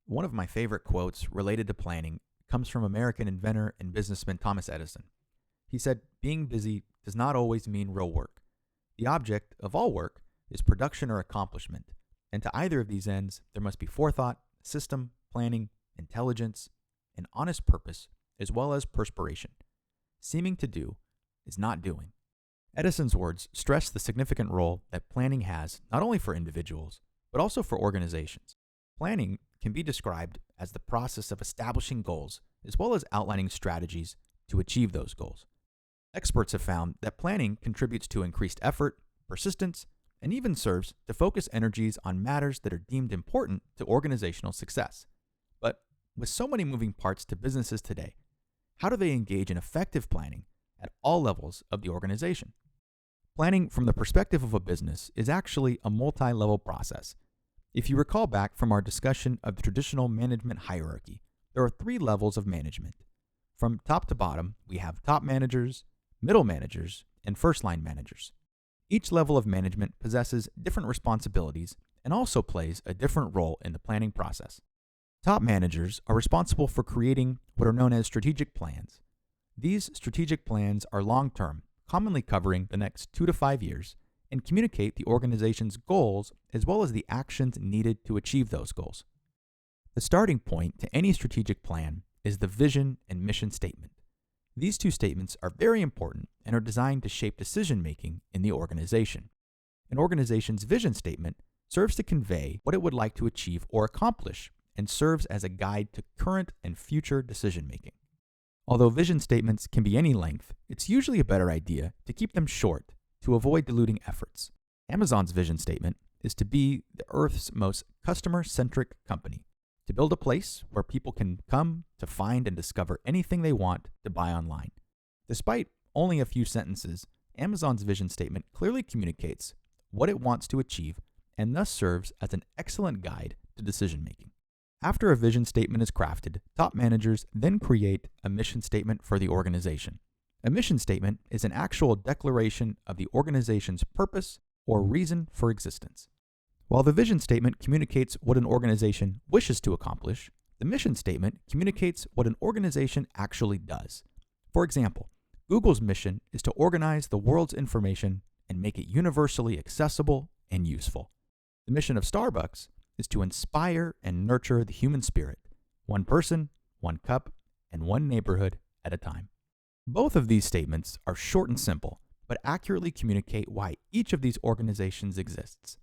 One of my favorite quotes related to planning comes from American inventor and businessman Thomas Edison. He said, "Being busy does not always mean real work. The object of all work is production or accomplishment, and to either of these ends, there must be forethought, system, planning, intelligence, and honest purpose, as well as perspiration. Seeming to do is not doing." Edison's words stress the significant role that planning has not only for individuals, but also for organizations. Planning can be described as the process of establishing goals, as well as outlining strategies to achieve those goals. Experts have found that planning contributes to increased effort, persistence, and even serves to focus energies on matters that are deemed important to organizational success. But with so many moving parts to businesses today, how do they engage in effective planning at all levels of the organization? Planning from the perspective of a business is actually a multi-level process. If you recall back from our discussion of the traditional management hierarchy, there are 3 levels of management. From top to bottom, we have top managers, middle managers, and first-line managers. Each level of management possesses different responsibilities and also plays a different role in the planning process. Top managers are responsible for creating what are known as strategic plans. These strategic plans are long-term, commonly covering the next 2 to 5 years, and communicate the organization's goals as well as the actions needed to achieve those goals. The starting point to any strategic plan is the vision and mission statement. These 2 statements are very important and are designed to shape decision-making in the organization. An organization's vision statement serves to convey what it would like to achieve or accomplish and serves as a guide to current and future decision-making. Although vision statements can be any length, it's usually a better idea to keep them short to avoid diluting efforts. Amazon's vision statement is to be the Earth's most customer-centric company, to build a place where people can come to find and discover anything they want to buy online. Despite only a few sentences, Amazon's vision statement clearly communicates what it wants to achieve and thus serves as an excellent guide to decision-making. After a vision statement is crafted, top managers then create a mission statement for the organization. A mission statement is an actual declaration of the organization's purpose or reason for existence. While the vision statement communicates what an organization wishes to accomplish, the mission statement communicates what an organization actually does. For example, Google's mission is to organize the world's information and make it universally accessible and useful. The mission of Starbucks is to inspire and nurture the human spirit, one person, one cup, and one neighborhood at a time. Both of these statements are short and simple, but accurately communicate why each of these organizations exists.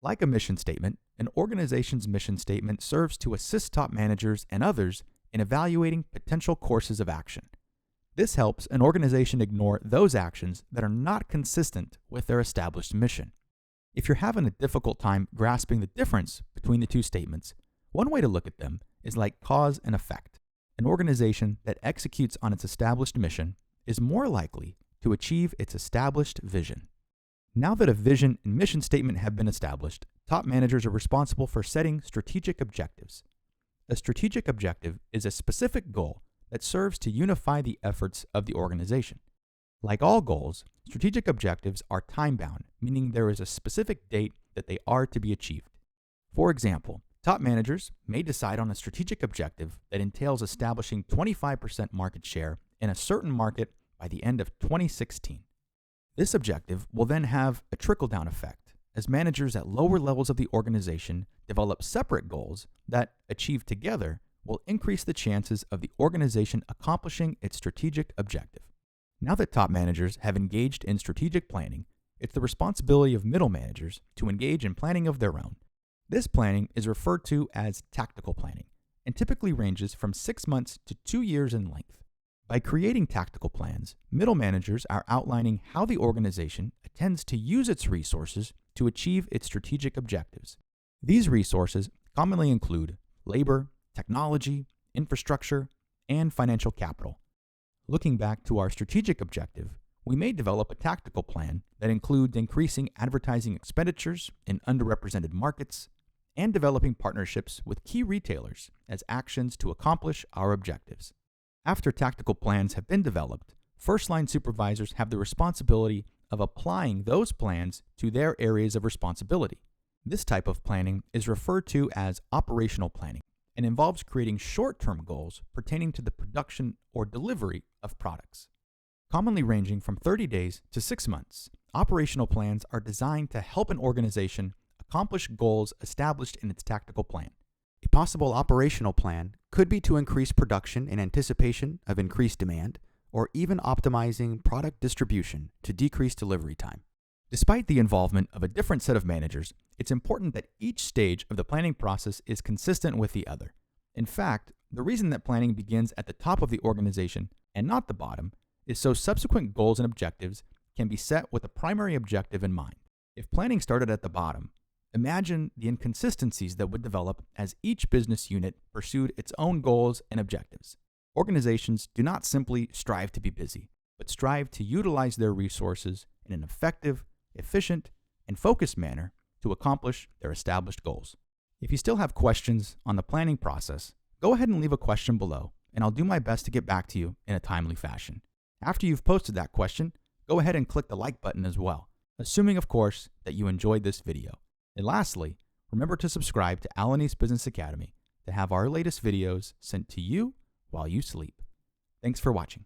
Like a mission statement, an organization's mission statement serves to assist top managers and others in evaluating potential courses of action. This helps an organization ignore those actions that are not consistent with their established mission. If you're having a difficult time grasping the difference between the 2 statements, one way to look at them is like cause and effect. An organization that executes on its established mission is more likely to achieve its established vision. Now that a vision and mission statement have been established, top managers are responsible for setting strategic objectives. A strategic objective is a specific goal that serves to unify the efforts of the organization. Like all goals, strategic objectives are time-bound, meaning there is a specific date that they are to be achieved. For example, top managers may decide on a strategic objective that entails establishing 25% market share in a certain market by the end of 2016. This objective will then have a trickle-down effect, as managers at lower levels of the organization develop separate goals that, achieved together, will increase the chances of the organization accomplishing its strategic objective. Now that top managers have engaged in strategic planning, it's the responsibility of middle managers to engage in planning of their own. This planning is referred to as tactical planning and typically ranges from 6 months to 2 years in length. By creating tactical plans, middle managers are outlining how the organization intends to use its resources to achieve its strategic objectives. These resources commonly include labor, technology, infrastructure, and financial capital. Looking back to our strategic objective, we may develop a tactical plan that includes increasing advertising expenditures in underrepresented markets and developing partnerships with key retailers as actions to accomplish our objectives. After tactical plans have been developed, first-line supervisors have the responsibility of applying those plans to their areas of responsibility. This type of planning is referred to as operational planning. and involves creating short-term goals pertaining to the production or delivery of products. Commonly ranging from 30 days to 6 months, operational plans are designed to help an organization accomplish goals established in its tactical plan. A possible operational plan could be to increase production in anticipation of increased demand, or even optimizing product distribution to decrease delivery time. Despite the involvement of a different set of managers, it's important that each stage of the planning process is consistent with the other. In fact, the reason that planning begins at the top of the organization and not the bottom is so subsequent goals and objectives can be set with a primary objective in mind. If planning started at the bottom, imagine the inconsistencies that would develop as each business unit pursued its own goals and objectives. Organizations do not simply strive to be busy, but strive to utilize their resources in an effective, efficient, and focused manner to accomplish their established goals. If you still have questions on the planning process, go ahead and leave a question below, and I'll do my best to get back to you in a timely fashion. After you've posted that question, go ahead and click the like button as well, assuming, of course, that you enjoyed this video. And lastly, remember to subscribe to Alanis Business Academy to have our latest videos sent to you while you sleep. Thanks for watching.